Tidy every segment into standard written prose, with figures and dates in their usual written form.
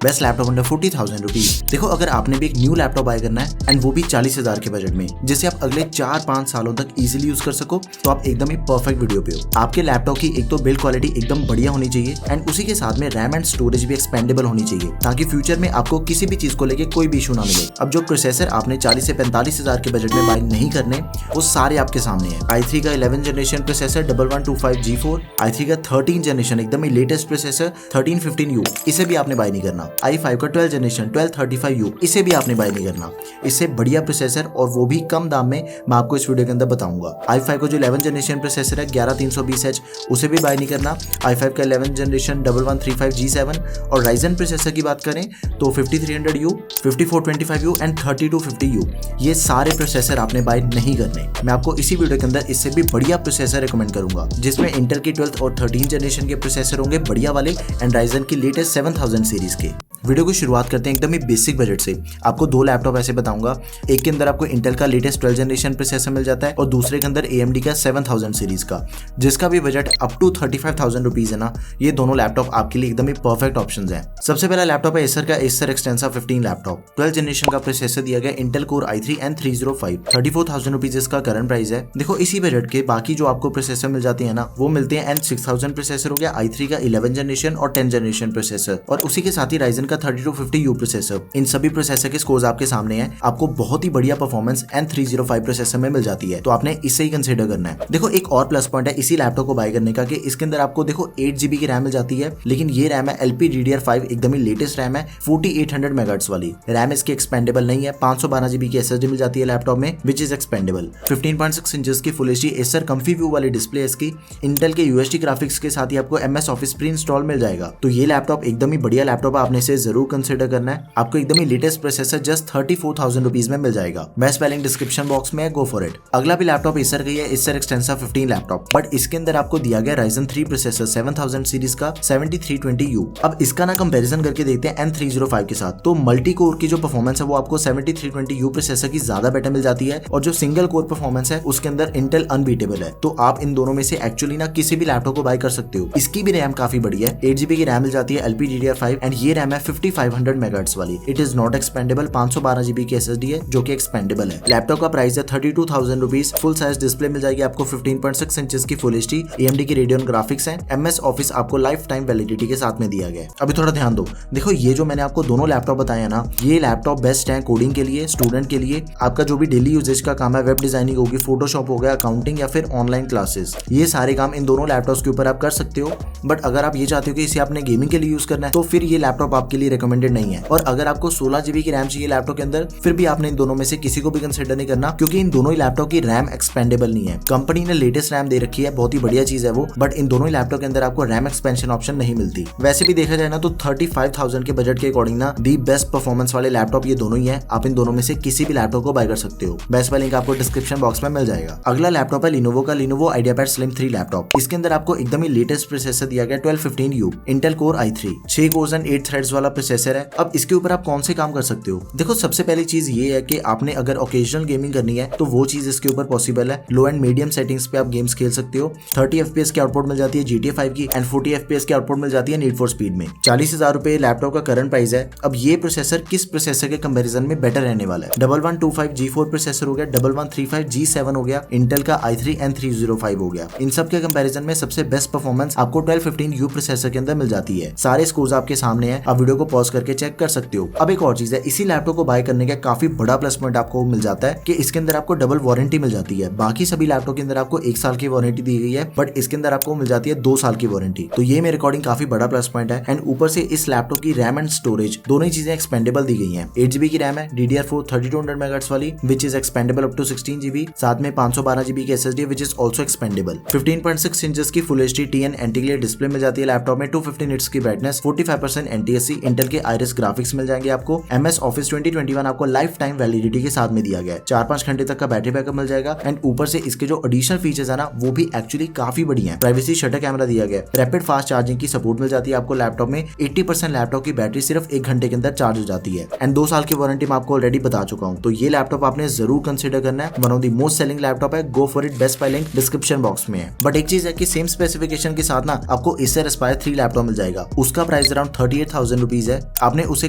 Best laptop under 40,000 rupees. देखो अगर आपने भी एक न्यू लैपटॉप बाय करना है एंड वो भी 40,000 के बजट में, जिसे आप अगले 4-5 सालों तक इजीली यूज कर सको, तो आप एकदम ही परफेक्ट वीडियो पे हो। आपके लैपटॉप की एक तो बिल्ड क्वालिटी एकदम बढ़िया होनी चाहिए एंड उसी के साथ में रैम एंड स्टोरेज भी एक्सपेंडेबल होनी चाहिए, ताकि फ्यूचर में आपको किसी भी चीज को लेके कोई भी इशू ना मिले। अब जो प्रोसेसर आपने 40 से 45,000 के बजट में बाय नहीं करने, वो सारे आपके सामने है। i3 का 11 जनरेशन प्रोसेसर 1125G4, i3 का 13 जनरेशन एकदम ही लेटेस्ट प्रोसेसर 1315U, इसे भी आपने बाय नहीं करना। i5 का 12 जनरेशन 1235U, इसे भी आपने बाय नहीं करना। इससे बढ़िया प्रोसेसर और वो भी कम दाम में मैं आपको इस वीडियो के अंदर बताऊंगा। i5 का जो 11 जनरेशन प्रोसेसर है 11320H, उसे भी बाय नहीं करना। i5 का 11 जनरेशन 1135G7 और Ryzen प्रोसेसर की बात करें तो 5300U, 5425U एंड 3250U, ये सारे प्रोसेसर आपने बाय नहीं करने। मैं आपको इसी वीडियो के अंदर इससे भी बढ़िया प्रोसेसर रिकमेंड करूंगा, जिसमें इंटेल की 12th और 13 जनरेशन के प्रोसेसर होंगे बढ़िया वाले एंड Ryzen की लेटेस्ट 7000 सीरीज के। वीडियो को शुरुआत करते हैं एकदम ही बेसिक बजट से। आपको दो लैपटॉप ऐसे बताऊंगा, एक के अंदर आपको इंटेल का लेटेस्ट 12 जनरेशन प्रोसेसर मिल जाता है और दूसरे के अंदर AMD का 7000 सीरीज का, जिसका भी बजट अप टू 35,000 रुपीज है ना। ये दोनों लैपटॉप आपके लिए एकदम ही परफेक्ट ऑप्शंस हैं। सबसे पहला लैपटॉप है एसर का एसर एक्सटेंसा 15 लैपटॉप। 12 जनरेशन का प्रोसेसर दिया गया Intel core i3 N305, 34,000 rupees इसका करंट प्राइस है। देखो इसी बजट के बाकी जो आपको प्रोसेसर मिल जाते हैं ना, वो मिलते हैं N6000 प्रोसेसर हो गया, i3 का 11 जनरेशन और 10 जनरेशन प्रोसेसर, और उसी के साथ ही Ryzen का 3250U प्रोसेसर। इन सभी प्रोसेसर के स्कोर्स आपके सामने हैं। आपको बहुत ही बढ़िया परफॉर्मेंस N305 प्रोसेसर में मिल जाती है, तो आपने इसे ही कंसीडर करना है। देखो एक और प्लस पॉइंट है इसी लैपटॉप को बाय करने का कि इसके अंदर आपको देखो 8GB की रैम मिल जाती है, लेकिन ये रैम है LPDDR5 एकदम ही लेटेस्ट रैम है 4800 मेगाहर्ट्ज वाली। रैम इसकी एक्सपेंडेबल नहीं है। 512GB की SSD मिल जाती है लैपटॉप में, विच इज एक्सपेंडेबल। 15.6 इंचेस की full HD Acer comfy view वाली डिस्प्ले है इसकी। इंटेल के UHD ग्राफिक्स के साथ ही आपको MS ऑफिस प्री इंस्टॉल मिल जाएगा। तो ये लैपटॉप एकदम ही बढ़िया लैपटॉप है, आपने इसे जरूर कंसीडर करना है। आपको एकदम ही लेटेस्ट प्रोसेसर जस्ट 34,000 रुपीज में मिल जाएगा। बेस्ट वाली डिस्क्रिप्शन बॉक्स में है, गो फॉर इट। अगला भी लैपटॉप एसर का है, एसर एक्सटेंसा 15 लैपटॉप, बट इसके अंदर आपको दिया गया Ryzen 3 प्रोसेसर 7000 सीरीज का 7320U। अब इसका ना कंपैरिजन करके देखते हैं N305 के साथ। तो मल्टी कोर की जो परफॉर्मेंस है वो आपको 7320U प्रोसेसर की ज्यादा बेटर मिल जाती है, और जो सिंगल कोर परफॉर्मेंस है उसके अंदर इंटेल अनबीटेबल है। तो आप इन दोनों में से एक्चुअली ना किसी भी लैपटॉप को बाय कर सकते हो। इसकी भी रैम काफी बड़ी है, 8GB की रैम मिल जाती है LPDDR5 एंड ये रैम है 5500 मेगाहर्ट्ज वाली। It is not expendable. 512GB की SSD है जो कि एक्सपेंडेबल है। लैपटॉप का प्राइस है 32,000 रुपीज। फुल साइज डिस्प्ले मिल जाएगी आपको 15.6 इंचेस की फुल HD। AMD की रेडियन ग्राफिक्स है। MS ऑफिस आपको लाइफ टाइम वैलिडिटी के साथ में दिया गया है। अभी थोड़ा ध्यान दो, देखो ये जो मैंने आपको दोनों लैपटॉप बताया ना, ये लैपटॉप बेस्ट है कोडिंग के लिए, स्टूडेंट के लिए, आपका जो भी डेली यूजेज का काम है, वेब डिजाइनिंग होगी, फोटोशॉप हो गया, अकाउंटिंग या फिर ऑनलाइन क्लासेस, ये सारे काम इन दोनों लैपटॉप्स के ऊपर आप कर सकते हो। बट अगर आप ये चाहते हो कि इसे आपने गेमिंग के लिए यूज करना है, तो फिर ये लैपटॉप आपके लिए रिकमेंडेड नहीं है। और अगर आपको 16GB की रैम चाहिए लैपटॉप के अंदर, फिर भी आपने इन दोनों में से किसी को भी कंसीडर नहीं करना, क्योंकि इन दोनों ही लैपटॉप की रैम एक्सपेंडेबल नहीं है। कंपनी ने लेटेस्ट रैम दे रखी है, बहुत ही बढ़िया चीज है वो, बट इन दोनों ही लैपटॉप के अंदर आपको रैम एक्सपेंशन ऑप्शन नहीं मिलती। वैसे भी देखा जाए ना तो 35,000 के बजट के अकॉर्डिंग ना दी बेस्ट परफॉर्मेंस वाले लैपटॉप ये दोनों ही है। आप इन दोनों में से किसी भी लैपटॉप को बाय कर सकते हो। बेस्ट वाला लिंक आपको डिस्क्रिप्शन बॉक्स में मिल जाएगा। अगला लैपटॉप है लिनोवो का लिनोवो आइडियापैड स्लिम 3 लैपटॉप। इसके अंदर आपको एकदम ही लेटेस्ट प्रोसेसर दिया गया 1215U Intel core i3, 6 course and 8 threads वाला प्रोसेसर है। अब इसके ऊपर आप कौन से काम कर सकते हो? देखो सबसे पहली चीज ये है कि आपने अगर ओकेजनल गेमिंग करनी है तो वो चीज इसके ऊपर पॉसिबल है। लो एंड मीडियम सेटिंग्स पे आप गेम्स खेल सकते हो। 30 FPS की आउटपुट मिल जाती है GTA 5 की एंड 40 FPS की आउटपुट मिल जाती है नीड फॉर स्पीड में। 40,000 रुपए लैपटॉप का करंट प्राइस है। अब ये प्रोसेसर किस प्रोसेसर के कंपैरिजन में बेटर रहने वाला है? 1125G4 प्रोसेसर हो गया, 1135G7 हो गया, इंटेल का i3 N305 हो गया। इन सब के कंपैरिजन में सबसे बेस्ट परफॉर्मेंस आपको 1215U प्रोसेसर के अंदर मिल जाती है। सारे स्कोर्स आपके सामने हैं, आप वीडियो को पॉज करके चेक कर सकते हो। अब एक और चीज है, इसी लैपटॉप को बाय करने का काफी बड़ा प्लस पॉइंट आपको मिल जाता है कि इसके अंदर आपको डबल वारंटी मिल जाती है। बाकी सभी लैपटॉप के अंदर आपको 1 साल की वारंटी दी गई है, बट इसके अंदर आपको मिल जाती है 2 साल की वारंटी। तो ये मेरे अकॉर्डिंग काफी बड़ा प्लस पॉइंट है। एंड ऊपर से इस लैपटॉप की रैम एंड स्टोरेज दोनों ही चीजें एक्सपेंडेबल दी गई हैं। 8GB की रैम है DDR4 3200 मेगाहर्ट्ज वाली, which is expandable up to 16GB। साथ में 512GB की SSD which is also expandable. 15.6 inches की full HD TN anti glare display मिल जाती है लैपटॉप में। 250 निट्स की ब्राइटनेस, 45% NTSC, इंटेल के आइरिस ग्राफिक्स मिल जाएंगे आपको। MS ऑफिस 2021 आपको लाइफ टाइम वैलिडिटी के साथ में दिया गया है। 4-5 घंटे तक का बैटरी बैकअप मिल जाएगा। एंड ऊपर से इसके जो एडिशनल फीचर्स है ना, वो भी एक्चुअली काफी बढ़िया है। प्राइवेसी शटर कैमरा दिया गया है। रैपिड फास्ट चार्जिंग की सपोर्ट मिल जाती है आपको लैपटॉप में। 80% लैपटॉप की बैटरी सिर्फ 1 घंटे के अंदर चार्ज हो जाती है। एंड 2 साल की वारंटी मैं आपको ऑलरेडी बता चुका हूँ। तो ये लैपटॉप आपने जरूर कंसिडर करना है। One of the most selling laptop है, go for it. Best buy link description box में है। बट एक चीज है कि सेम स्पेसिफिकेशन के साथ ना आपको एसर एस्पायर 3 लैपटॉप मिल जाएगा। उसका प्राइस अराउंड 38,000 ₹1000 है, आपने उसे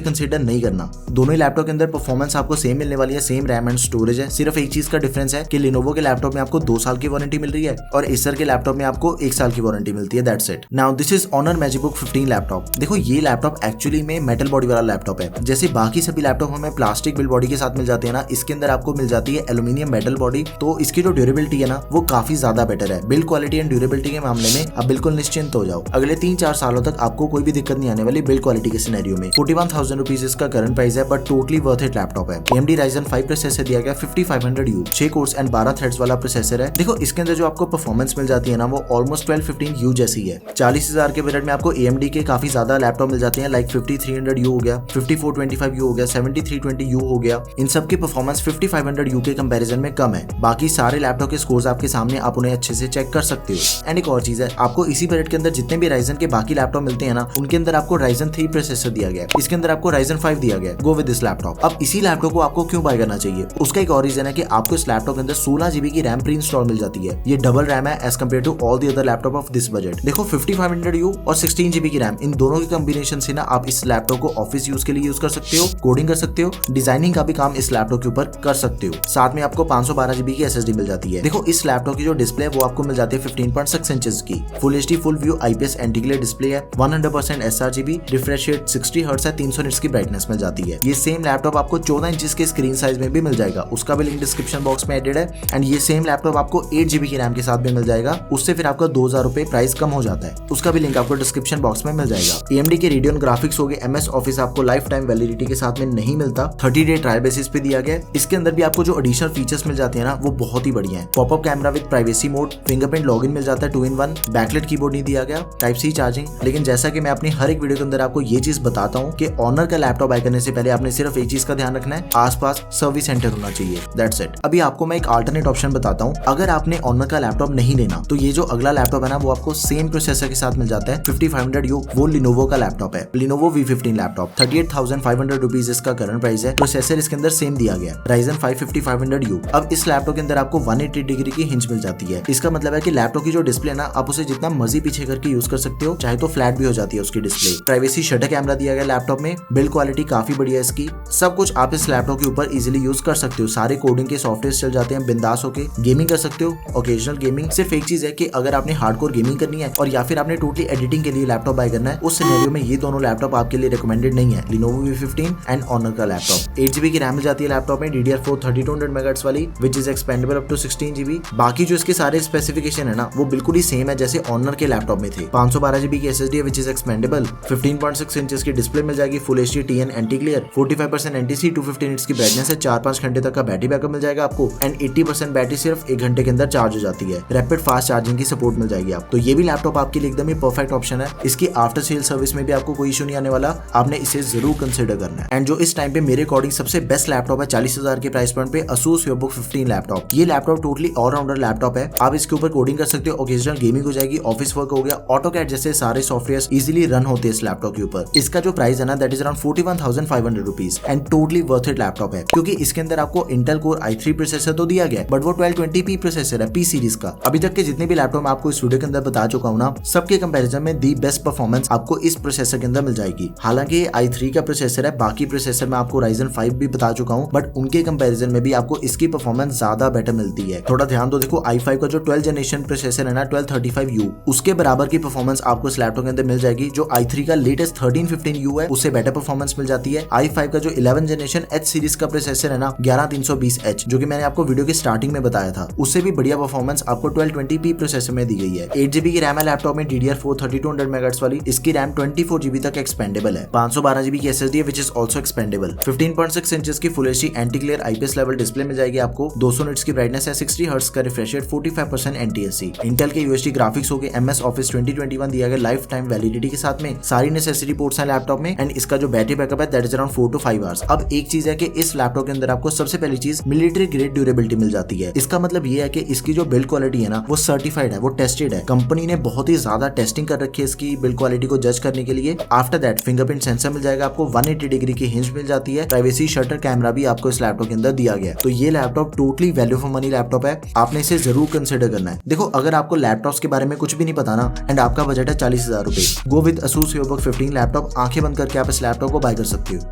कंसिडर नहीं करना। दोनों ही लैपटॉप के अंदर परफॉर्मेंस आपको सेम मिलने वाली है, सेम रैम एंड स्टोरेज है। सिर्फ एक चीज का डिफरेंस है कि Lenovo के लैपटॉप में आपको 2 साल की वारंटी मिल रही है और Acer के लैपटॉप में आपको 1 साल की वारंटी मिलती है। That's it. Now this is Honor MagicBook 15 laptop. देखो ये लैपटॉप एक्चुअली में मेटल बॉडी वाला लैपटॉप है। जैसे बाकी सभी लैपटॉप हमें प्लास्टिक बिल्ड बॉडी के साथ मिल जाते हैं ना, इसके अंदर आपको मिल जाती है एल्यूमिनियम मेटल बॉडी। तो इसकी जो ड्यूरेबिलिटी है ना वो काफी ज्यादा बेटर है। बिल्ड क्वालिटी एंड ड्यूरेबिलिटी के मामले में आप बिल्कुल निश्चिंत हो जाओ। अगले 3-4 सालों तक आपको कोई भी दिक्कत नहीं आने वाली बिल्ड क्वालिटी के सिनेरियो में। ₹41,000 इसका करंट प्राइस है, but totally worth it laptop है। AMD Ryzen 5 प्रोसेसर दिया गया 5500U, 6 कोर्स एंड 12 थ्रेड्स वाला प्रोसेसर है। देखो इसके अंदर जो आपको परफॉर्मेंस मिल जाती है ना वो ऑलमोस्ट 1215U जैसी है। 40,000 के बजट में आपको AMD के काफी ज्यादा लैपटॉप मिल जाते हैं, लाइक 5300U हो गया, 5425U हो गया, 7320U हो गया। इन सब की परफॉर्मेंस 5500U के कंपैरिजन में कम है। बाकी सारे लैपटॉप के स्कोर्स आपके सामने, आप उन्हें अच्छे से चेक कर सकते हो। एंड एक और चीज है, आपको इसी बजट के अंदर जितने भी Ryzen के बाकी लैपटॉप मिलते हैं ना उनके अंदर आपको Ryzen 3 प्रोसेसर दिया गया है, इसके अंदर आपको Ryzen 5 दिया गया है। Go with this laptop. अब इसी लैपटॉप को आपको क्यों बाय करना चाहिए, उसका एक और रीजन है कि आपको इस लैपटॉप के अंदर 16GB की रैम प्री इंस्टॉल मिल जाती है। ये डबल रैम है as compare to all the other laptop of this budget. देखो 5500U और 16GB की रैम, इन दोनों के कॉम्बिनेशन से ना आप इस लैपटॉप को ऑफिस यूज के लिए यूज कर सकते हो, कोडिंग कर सकते हो, डिजाइनिंग का भी काम इस लैपटॉप के ऊपर कर सकते हो। साथ में आपको 512GB की SSD मिल जाती है। देखो इस लैपटॉप की जो डिस्प्ले है वो आपको मिल जाती है 15.6 इंचेस की, full HD full view IPS anti glare display है, 100% sRGB, रिफ्रेश रेट 60 हर्ट्ज है, 300 निट्स की ब्राइटनेस मिल जाती है। ये सेम लैपटॉप आपको 14 इंचेस के स्क्रीन साइज में भी मिल जाएगा, उसका भी लिंक डिस्क्रिप्शन बॉक्स में एडेड है। एंड ये सेम लैपटॉप आपको 8GB की रैम के साथ भी मिल जाएगा, उससे फिर आपका ₹2000 प्राइस कम हो जाता है, उसका भी लिंक आपको डिस्क्रिप्शन बॉक्स में मिल जाएगा। AMD के Radeon ग्राफिक्स हो गए, MS ऑफिस आपको लाइफ टाइम वैलिडिटी के साथ में नहीं मिलता, 30 डे ट्रायल बेसिस पे दिया गया। इसके अंदर भी आपको जो एडिशनल फीचर्स मिल जाते हैं ना वो बहुत ही बढ़िया है। Pop up camera with privacy mode, fingerprint login मिल जाता है 2-in-1, बैकलाइट कीबोर्ड नहीं दिया गया, Type-C चार्जिंग। लेकिन जैसा कि मैं अपनी हर एक वीडियो के अंदर आपको ये चीज बताता हूँ कि Honor का लैपटॉप बाय करने से पहले आपने सिर्फ एक चीज का ध्यान रखना है, आसपास सर्विस सेंटर होना चाहिए। That's it. अभी आपको मैं एक अल्टरनेट ऑप्शन बताता हूँ। अगर आपने Honor का लैपटॉप नहीं लेना तो ये जो अगला लैपटॉप है ना वो आपको सेम प्रोसेसर के साथ मिल जाता है, 5500U, वो Lenovo का लैपटॉप है, Lenovo V15 लैपटॉप, ₹38,500 इसका करंट प्राइस है। प्रोसेसर इसके अंदर सेम दिया गया, Ryzen 5 5500U। अब इस लैपटॉप के अंदर आपको 180 डिग्री की हिंज मिल जाती है। इसका मतलब है कि लैपटॉप की जो डिस्प्ले ना आप उसे जितना मर्जी पीछे करके यूज कर सकते हो, चाहे तो फ्लैट भी हो जाती है उसकी डिस्प्ले। प्राइवेसी शटर कैमरा दिया गया लैपटॉप में, बिल्ड क्वालिटी काफी बढ़िया इसकी, सब कुछ आप इस लैपटॉप के ऊपर इजीली यूज कर सकते हो। सारे कोडिंग के सॉफ्टवेयर चल जाते हैं, बिंदास होके गेमिंग कर सकते हो, ओकेजनल गेमिंग। सिर्फ एक चीज है कि अगर आपने हार्डकोर गेमिंग करनी है और या फिर आपने टोटली एडिटिंग के लिए लैपटॉप बाय करना है, उस सिनेरियो में ये दोनों लैपटॉप आपके लिए रिकमेंडेड नहीं है, Lenovo V15 एंड Honor का लैपटॉप। 8GB की रैम मिल जाती है लैपटॉप में, DDR4 3200 MHz वाली, which is expandable up to 16GB। बाकी जो इसके सारे स्पेसिफिकेशन है ना वो बिल्कुल ही सेम है जैसे Honor के लैपटॉप में थे। 512GB की SSD है विच इज एक्सपेंडेबल, 15.6 इंचेस की डिस्प्ले मिल जाएगी, full HD TN anti glare, 45% NTC, 250 nits की ब्राइटनेस है, 4-5 घंटे तक का बैटरी बैकअप मिल जाएगा आपको। एंड 80% बैटरी सिर्फ 1 घंटे के अंदर चार्ज हो जाती है। रैपिड फास्ट चार्जिंग की सपोर्ट मिल जाएगी आप। तो ये भी लैपटॉप आपके लिए एकदम ही परफेक्ट ऑप्शन है। इसकी आफ्टर सेल सर्विस में भी आपको कोई इशू नहीं आने वाला, आपने इसे जरूर कंसिडर करना है। एंड जो इस टाइम पे मेरे अकॉर्डिंग सबसे बेस्ट लैपटॉप है 40,000 के प्राइस पॉइंट पे, Asus VivoBook 15 लैपटॉप। ये लैपटॉप टोटली ऑलराउंडर लैपटॉप है। आप इसके ऊपर कोडिंग कर सकते हो, ओकेजनल गेमिंग हो जाएगी, ऑफिस वर्क हो गया, ऑटोकैड जैसे सारे सॉफ्टवेयर इजीली रन होते हैं इस लैपटॉप के ऊपर। इसका जो प्राइस है ना that is around ₹41,500 and totally worth it laptop है, क्योंकि इसके अंदर आपको Intel Core i3 प्रोसेसर तो दिया गया है, बट वो 1220p प्रोसेसर है P सीरीज का। अभी तक के जितने भी लैपटॉप मैं आपको इस वीडियो के अंदर बता चुका हूँ ना, सबके कंपैरिजन में दी बेस्ट परफॉर्मेंस आपको इस प्रोसेसर के अंदर मिल जाएगी। हालांकि i3 का प्रोसेसर है, बाकी प्रोसेसर मैं आपको Ryzen 5 भी बता चुका हूँ, बट उनके कंपैरिजन में भी आपको इसकी परफॉर्मेंस ज्यादा बेटर मिलती है। थोड़ा ध्यान दो, देखो i5 का जो 12th जनरेशन प्रोसेसर है ना 1235U, उसके बराबर की परफॉर्मेंस आपको इस लैपटॉप के अंदर मिल जाएगी। जो i3 का लेटेस्ट 1315U है उससे बेटर परफॉर्मेंस मिल जाती है। i5 का जो 11th जनरेशन H सीरीज का प्रोसेसर है ना 11320H, जो कि मैंने आपको वीडियो के स्टार्टिंग में बताया था, उससे भी बढ़िया परफॉर्मेंस आपको 1220p प्रोसेसर में दी गई है। 8GB की रैम है लैपटॉप में, DDR4 3200 MHz वाली, इसकी रैम 24GB तक एक्सपेंडेबल है, 512GB की SSD है which is also expandable, 15.6 inches की full HD anti glare IPS level display मिल जाएगी आपको, 200 निट्स की ब्राइटनेस है, 60 हर्ट्ज का रिफ्रेश रेट, 45% NTSC। इंटेल के UHD ग्राफिक्स हो गए, MS ऑफिस 2021 दिया गया लाइफ टाइम वैलिडिटी के साथ में, सारी नेसेसरी पोर्ट्स हैं लैपटॉप में। एंड इसका जो बैटरी बैकअप है that is around 4 to 5 hours. अब एक चीज है कि इस लैपटॉप के अंदर आपको सबसे पहली चीज मिलिट्री ग्रेड ड्यूरेबिलिटी मिल जाती है। इसका मतलब ये है कि इसकी जो बिल्ड क्वालिटी है ना वो सर्टिफाइड है, वो टेस्टेड है। कंपनी ने बहुत ही ज्यादा टेस्टिंग कर रखी है इसकी बिल्ड क्वालिटी को जज करने के लिए। आफ्टर दैट फिंगरप्रिंट सेंसर मिल जाएगा आपको, 180 डिग्री की हिंज मिल जाती है, प्राइवेसी शटर कैमरा भी आपको इस लैपटॉप के अंदर दिया गया है। तो ये laptop totally value for money laptop है, आपने इसे जरूर कंसिडर करना है। देखो अगर आपको लैपटॉप्स के बारे में कुछ भी नहीं पता ना एंड आपका बजट है ₹40,000, go with Asus VivoBook 15 laptop. Laptop आंखें बंद करके आप इस लैपटॉप को बाय कर सकते हो।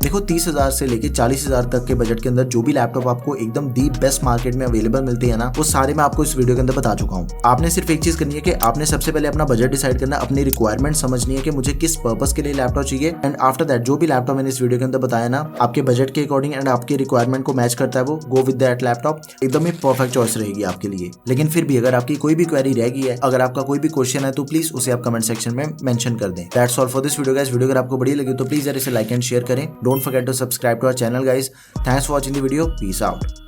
देखो 30,000 से लेके 40,000 तक के बजट के अंदर जो भी लैपटॉप आपको एकदम दी बेस्ट मार्केट में अवेलेबल मिलती है ना, वो सारे मैं आपको इस वीडियो के अंदर बता चुका हूँ। आपने सिर्फ एक चीज करनी है कि आपने सबसे पहले अपना बजट डिसाइड करना, अपनी रिक्वायरमेंट समझनी है कि मुझे किस पर्पस के लिए लैपटॉप चाहिए, एंड आफ्टर दैट जो भी लैपटॉप मैंने इस वीडियो के अंदर बताया ना, आपके बजट के अकॉर्डिंग एंड आपकी रिक्वायरमेंट को मैच करता है, वो गो विद दैट लैपटॉप। एकदम ही परफेक्ट चॉइस रहेगी आपके लिए। लेकिन फिर भी अगर आपकी कोई भी क्वेरी रह गई है, अगर आपका कोई भी क्वेश्चन है, तो प्लीज उसे आप कमेंट सेक्शन में मेंशन कर दें। That's all for this video guys. Video अगर आपको बढ़िया लगी तो प्लीज यार इसे लाइक एंड शेयर करें। Don't forget to subscribe to our channel guys. Thanks for watching the video. Peace out.